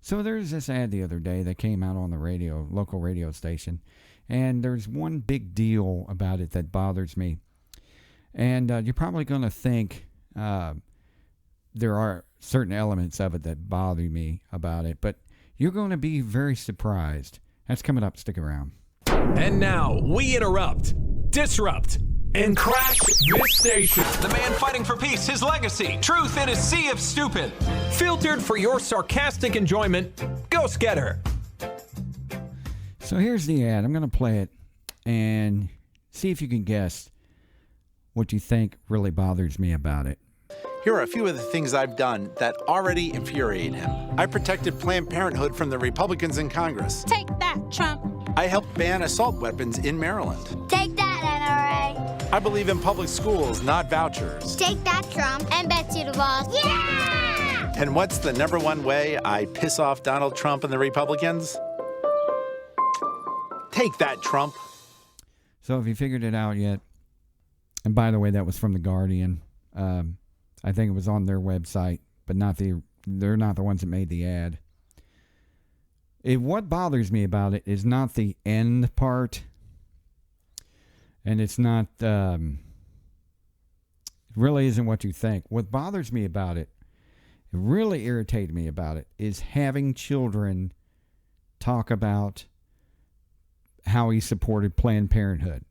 So there's this ad the other day that came out on the radio, local radio station, and there's one big deal about it that bothers me. And you're probably going to think there are certain elements of it that bother me about it, but you're going to be very surprised. That's coming up. Stick around. And now we interrupt, disrupt, and crash this station. The man fighting for peace, his legacy, truth in a sea of stupid. Filtered for your sarcastic enjoyment, Ghostgetter. So here's the ad. I'm going to play it and see if you can guess what you think really bothers me about it. Here are a few of the things I've done that already infuriate him. I protected Planned Parenthood from the Republicans in Congress. Take that, Trump. I helped ban assault weapons in Maryland. Take that, NRA. I believe in public schools, not vouchers. Take that, Trump. And Betsy DeVos. Yeah! And what's the number one way I piss off Donald Trump and the Republicans? Take that, Trump. So have you figured it out yet? And by the way, that was from The Guardian. I think it was on their website, but they're not the ones that made the ad. What bothers me about it is not the end part, and it's not, it really isn't what you think. What bothers me about it, it really irritated me about it, is having children talk about how he supported Planned Parenthood.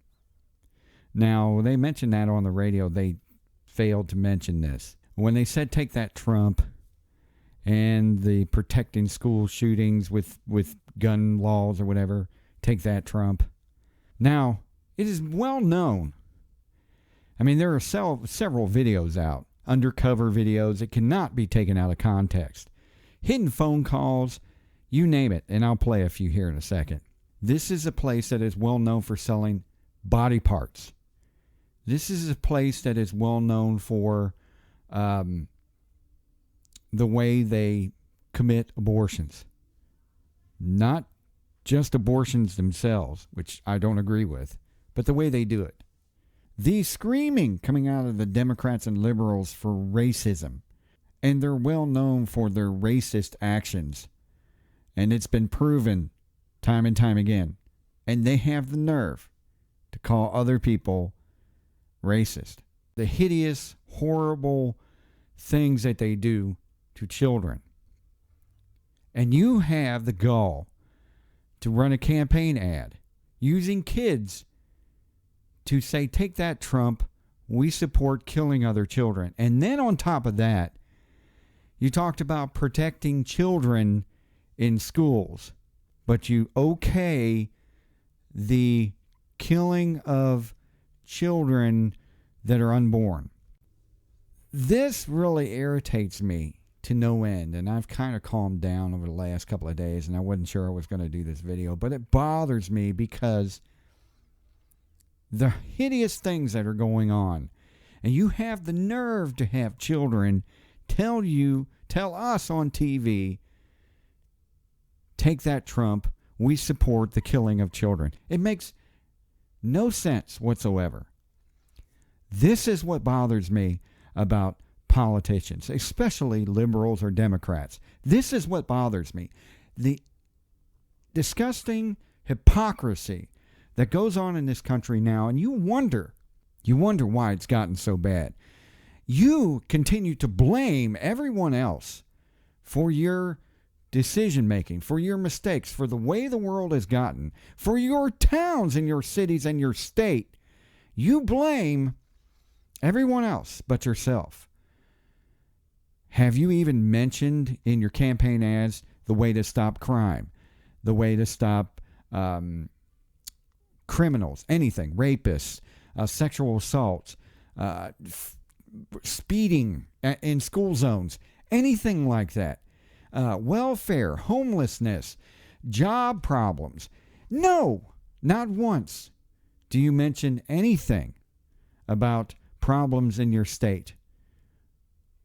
Now, they mentioned that on the radio. They failed to mention this. When they said take that, Trump, and the protecting school shootings with gun laws or whatever, take that, Trump. Now, it is well known. I mean, there are several videos out, undercover videos that cannot be taken out of context. Hidden phone calls, you name it, and I'll play a few here in a second. This is a place that is well known for selling body parts. This is a place that is well known for the way they commit abortions. Not just abortions themselves, which I don't agree with, but the way they do it. The screaming coming out of the Democrats and liberals for racism. And they're well known for their racist actions. And it's been proven time and time again. And they have the nerve to call other people racist. The hideous, horrible things that they do to children. And you have the gall to run a campaign ad using kids to say, take that, Trump, we support killing other children. And then on top of that, you talked about protecting children in schools, but you okay the killing of children that are unborn. This really irritates me to no end, and I've kind of calmed down over the last couple of days, and I wasn't sure I was going to do this video, but it bothers me because the hideous things that are going on, and you have the nerve to have children tell us on TV, take that, Trump, we support the killing of children. It makes no sense whatsoever. This is what bothers me about politicians, especially liberals or Democrats. This is what bothers me. The disgusting hypocrisy that goes on in this country now, and you wonder why it's gotten so bad. You continue to blame everyone else for your decision making, for your mistakes, for the way the world has gotten, for your towns and your cities and your state. You blame everyone else but yourself. Have you even mentioned in your campaign ads the way to stop crime, the way to stop criminals, anything, rapists, sexual assaults, speeding in school zones, anything like that, welfare, homelessness, job problems? No, not once do you mention anything about problems in your state.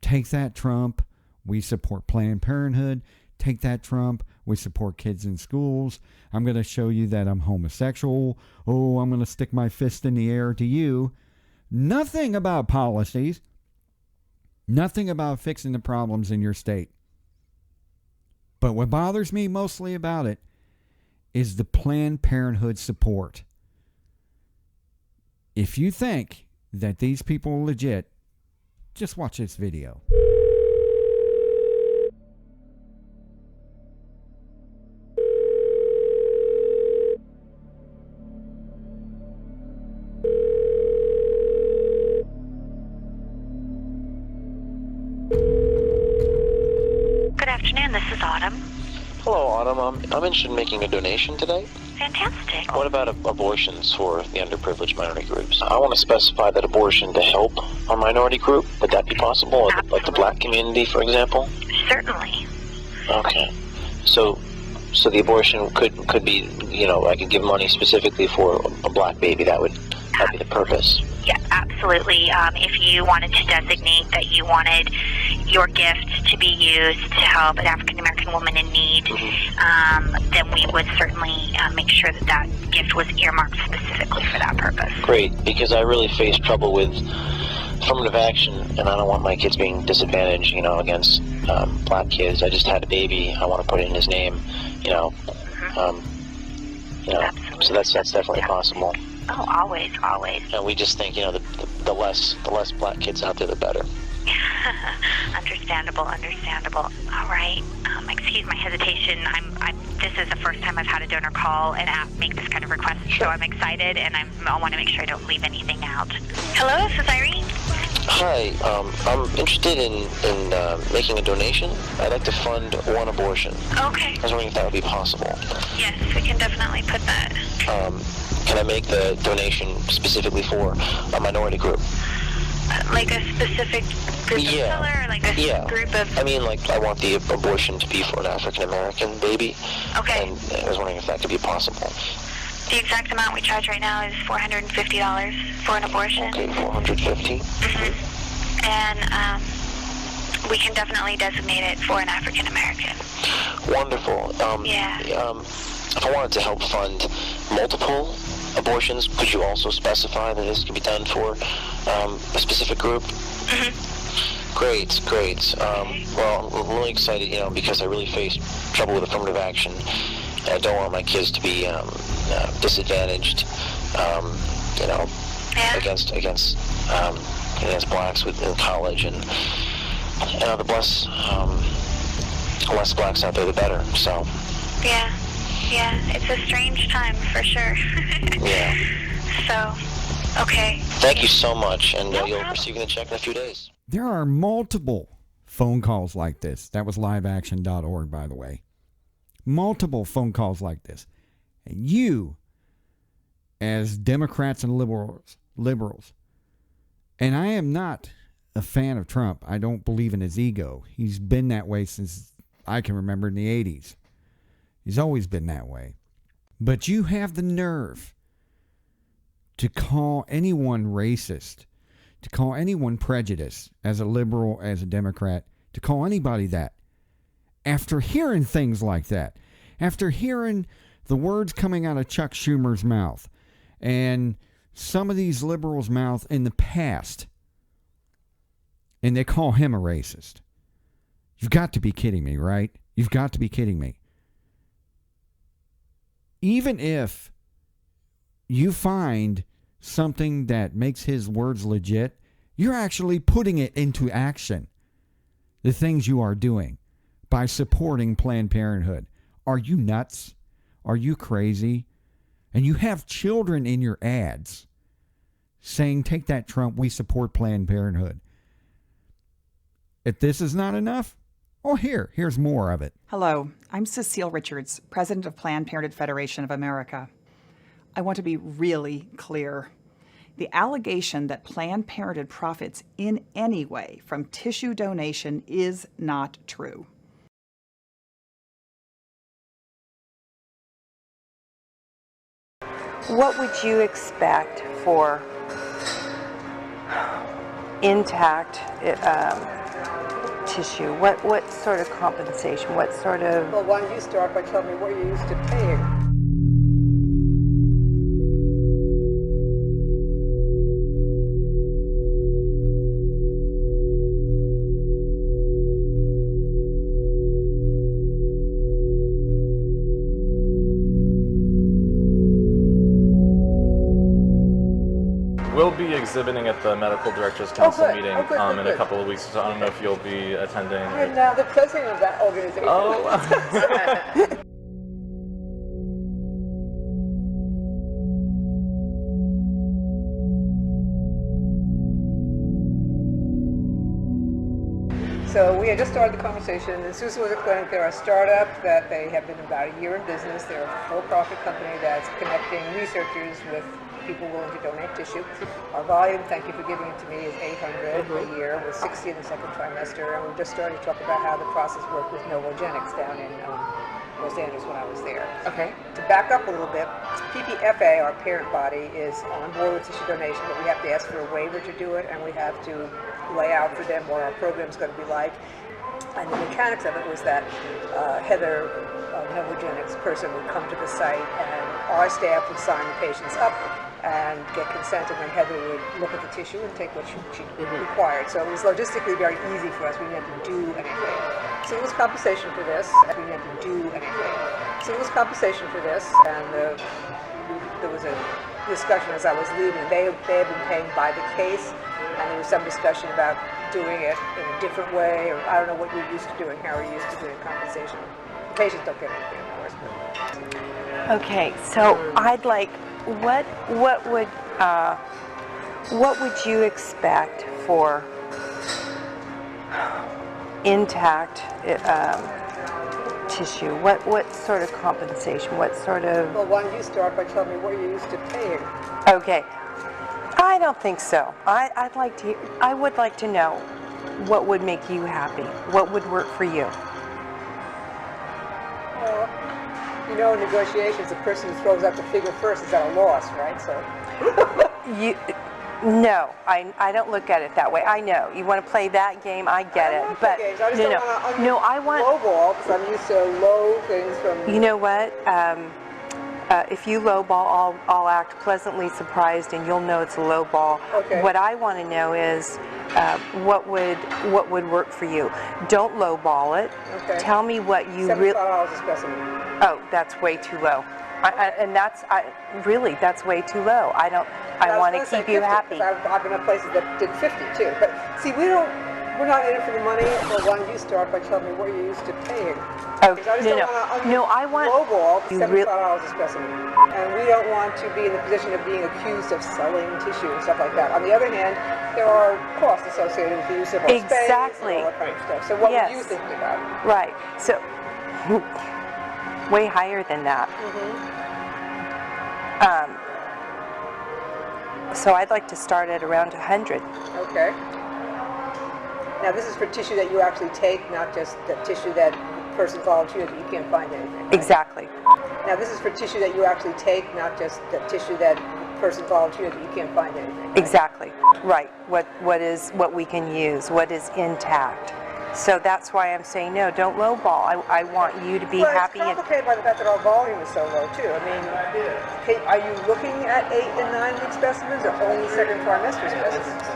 Take that, Trump. We support Planned Parenthood. Take that, Trump. We support kids in schools. I'm going to show you that I'm homosexual. Oh, I'm going to stick my fist in the air to you. Nothing about policies. Nothing about fixing the problems in your state. But what bothers me mostly about it is the Planned Parenthood support. If you think that these people are legit, just watch this video. Good afternoon, this is Autumn. Hello, Autumn. I'm interested in making a donation today. Fantastic. What about abortions for the underprivileged minority groups? I want to specify that abortion to help a minority group. Would that be possible? Like the black community, for example? Certainly. Okay. So the abortion could be, I could give money specifically for a black baby. That'd be the purpose. Yeah, absolutely. If you wanted to designate that you wanted your gift to be used to help an African-American woman in need, then we would certainly make sure that gift was earmarked specifically for that purpose. Great, because I really face trouble with affirmative action, and I don't want my kids being disadvantaged, against black kids. I just had a baby. I want to put it in his name, so that's definitely possible. Oh, always. And we just think, the less black kids out there, the better. Understandable. All right. Excuse my hesitation. This is the first time I've had a donor call and make this kind of request, so I'm excited, and I want to make sure I don't leave anything out. Hello, this is Irene. Hi, I'm interested in making a donation. I'd like to fund one abortion. Okay. I was wondering if that would be possible. Yes, we can definitely put that. Can I make the donation specifically for a minority group? Like a specific group of color, or like a group of... I mean, I want the abortion to be for an African-American baby. Okay. And I was wondering if that could be possible. The exact amount we charge right now is $450 for an abortion. Okay, $450. And we can definitely designate it for an African-American. Wonderful. If I wanted to help fund multiple abortions, could you also specify that this can be done for a specific group? Great. Well, I'm really excited, because I really face trouble with affirmative action. I don't want my kids to be disadvantaged, against blacks in college, and the less blacks out there, the better. So. Yeah, it's a strange time for sure. Yeah. So, okay. Thank you so much, and you'll receive a check in a few days. There are multiple phone calls like this. That was liveaction.org, by the way. Multiple phone calls like this. And you, as Democrats and liberals, and I am not a fan of Trump. I don't believe in his ego. He's been that way since I can remember in the 80s. He's always been that way. But you have the nerve to call anyone racist, to call anyone prejudiced, as a liberal, as a Democrat, to call anybody that. After hearing things like that, after hearing the words coming out of Chuck Schumer's mouth and some of these liberals' mouth in the past, and they call him a racist. You've got to be kidding me, right? You've got to be kidding me. Even if you find something that makes his words legit, you're actually putting it into action. The things you are doing by supporting Planned Parenthood. Are you nuts? Are you crazy? And you have children in your ads saying, take that, Trump, we support Planned Parenthood. If this is not enough, here's more of it. Hello, I'm Cecile Richards, president of Planned Parenthood Federation of America. I want to be really clear. The allegation that Planned Parenthood profits in any way from tissue donation is not true. What would you expect for intact tissue? What sort of compensation? What sort of... Well, why don't you start by telling me what you're used to paying? will be exhibiting at the Medical Directors Council meeting in a couple of weeks, so I don't know if you'll be attending. I'm now the president of that organization. Oh. So we had just started the conversation, and Susan was a clinic. They're a startup that they have been about a year in business. They're a for-profit company that's connecting researchers with people willing to donate tissue. Our volume, thank you for giving it to me, is 800 a year with 60 in the second trimester. And we just started to talk about how the process worked with Novogenics down in Los Angeles when I was there. Okay. To back up a little bit, PPFA, our parent body, is on board with tissue donation, but we have to ask for a waiver to do it, and we have to lay out for them what our program's going to be like. And the mechanics of it was that Heather, Novogenics person, would come to the site, and our staff would sign the patients up and get consent, and then Heather would look at the tissue and take what she required. So it was logistically very easy for us. We didn't have to do anything. So it was compensation for this. We didn't have to do anything. So it was compensation for this, and there was a discussion as I was leaving. They had been paying by the case, and there was some discussion about doing it in a different way, or I don't know what you're used to doing, how are you used to doing compensation. The patients don't get anything, of course. But. Okay, so I'd like, what would you expect for intact tissue? What sort of compensation? What sort of? Well, why don't you start by telling me what you're used to paying? Okay. I don't think so. I would like to know what would make you happy. What would work for you? Well, you know, in negotiations, the person who throws out the figure first is at a loss, right? So. No, I don't look at it that way. I know you want to play that game. I get it, but I want low ball because I'm used to low things from. You know what? If you low ball, I'll act pleasantly surprised, and you'll know it's a low ball. Okay. What I want to know is what would work for you. Don't low ball it. Okay. Tell me what you really. $75 a specimen. Oh, that's way too low. Really, that's way too low. I want to keep you happy. I've been at places that did 50 too. But see, we're not in it for the money. Well, why don't you start by telling me what you're used to paying? Oh, no, I want lowball $75 a specimen, and we don't want to be in the position of being accused of selling tissue and stuff like that. On the other hand, there are costs associated with the use of our space and all that kind of stuff. So what would you think about? Right. So way higher than that. So I'd like to start at around 100. Okay. Now this is for tissue that you actually take, not just the tissue that the person volunteers that you can't find anything. Right? Exactly. Now this is for tissue that you actually take, not just the tissue that the person volunteers that you can't find anything. Right? Exactly. Right. What we can use, what is intact. So that's why I'm saying no, don't lowball. I want you to be happy. It's complicated by the fact that our volume is so low too. I mean, are you looking at 8 and 9 week specimens or only second trimester specimens?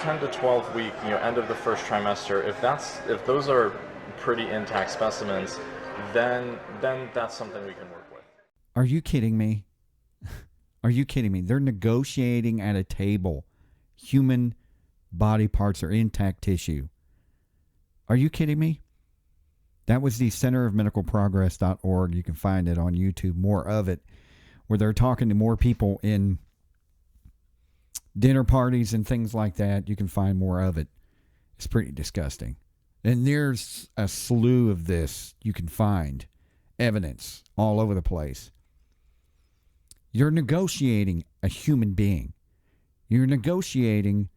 10 to 12 week, end of the first trimester. If those are pretty intact specimens, then that's something we can work with. Are you kidding me? Are you kidding me? They're negotiating at a table. Human body parts are intact tissue. Are you kidding me? That was the centerofmedicalprogress.org. You can find it on YouTube, more of it, where they're talking to more people in dinner parties and things like that. You can find more of it. It's pretty disgusting. And there's a slew of this. You can find evidence all over the place. You're negotiating a human being. You're negotiating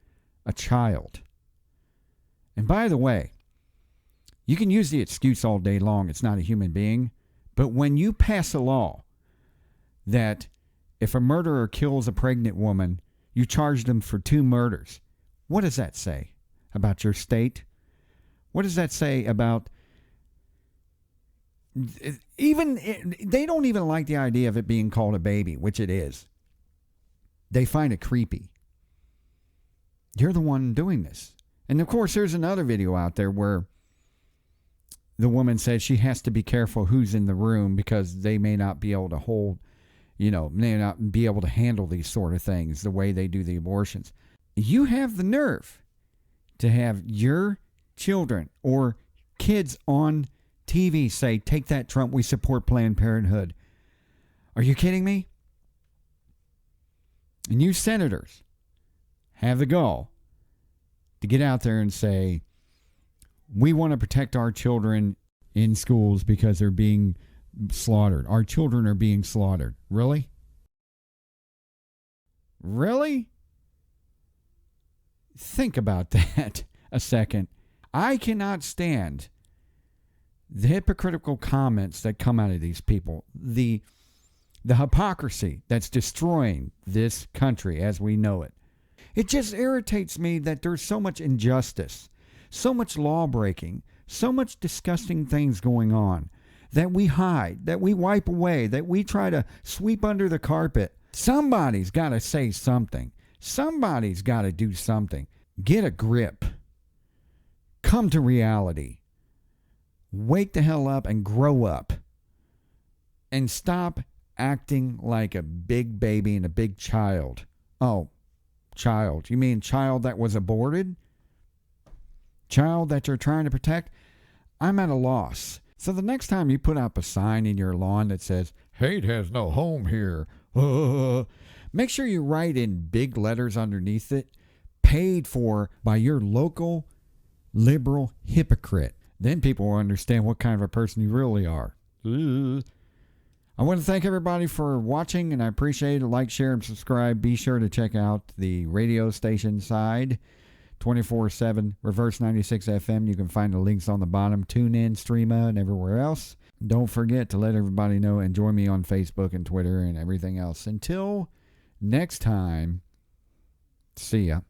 a child. And by the way, you can use the excuse all day long, it's not a human being, but when you pass a law that if a murderer kills a pregnant woman, you charge them for 2 murders, what does that say about your state? What does that say about they don't even like the idea of it being called a baby, which it is. They find it creepy. You're the one doing this. And of course, there's another video out there where the woman says she has to be careful who's in the room because they may not be able to hold may not be able to handle these sort of things the way they do the abortions. You have the nerve to have your children or kids on TV say, "Take that, Trump, we support Planned Parenthood." Are you kidding me? And you senators have the gall to get out there and say, "We want to protect our children in schools because they're being slaughtered. Our children are being slaughtered." Really? Really? Think about that a second. I cannot stand the hypocritical comments that come out of these people. The hypocrisy that's destroying this country as we know it. It just irritates me that there's so much injustice, so much law breaking, so much disgusting things going on that we hide, that we wipe away, that we try to sweep under the carpet. Somebody's got to say something. Somebody's got to do something. Get a grip. Come to reality. Wake the hell up and grow up. And stop acting like a big baby and a big child. Oh, child. You mean child that was aborted? Child that you're trying to protect? I'm at a loss. So the next time you put up a sign in your lawn that says, "Hate has no home here," make sure you write in big letters underneath it, "Paid for by your local liberal hypocrite." Then people will understand what kind of a person you really are. I want to thank everybody for watching, and I appreciate it. Like, share, and subscribe. Be sure to check out the radio station side, 24/7, Reverse 96 FM. You can find the links on the bottom. Tune in, Streama, and everywhere else. Don't forget to let everybody know and join me on Facebook and Twitter and everything else. Until next time, see ya.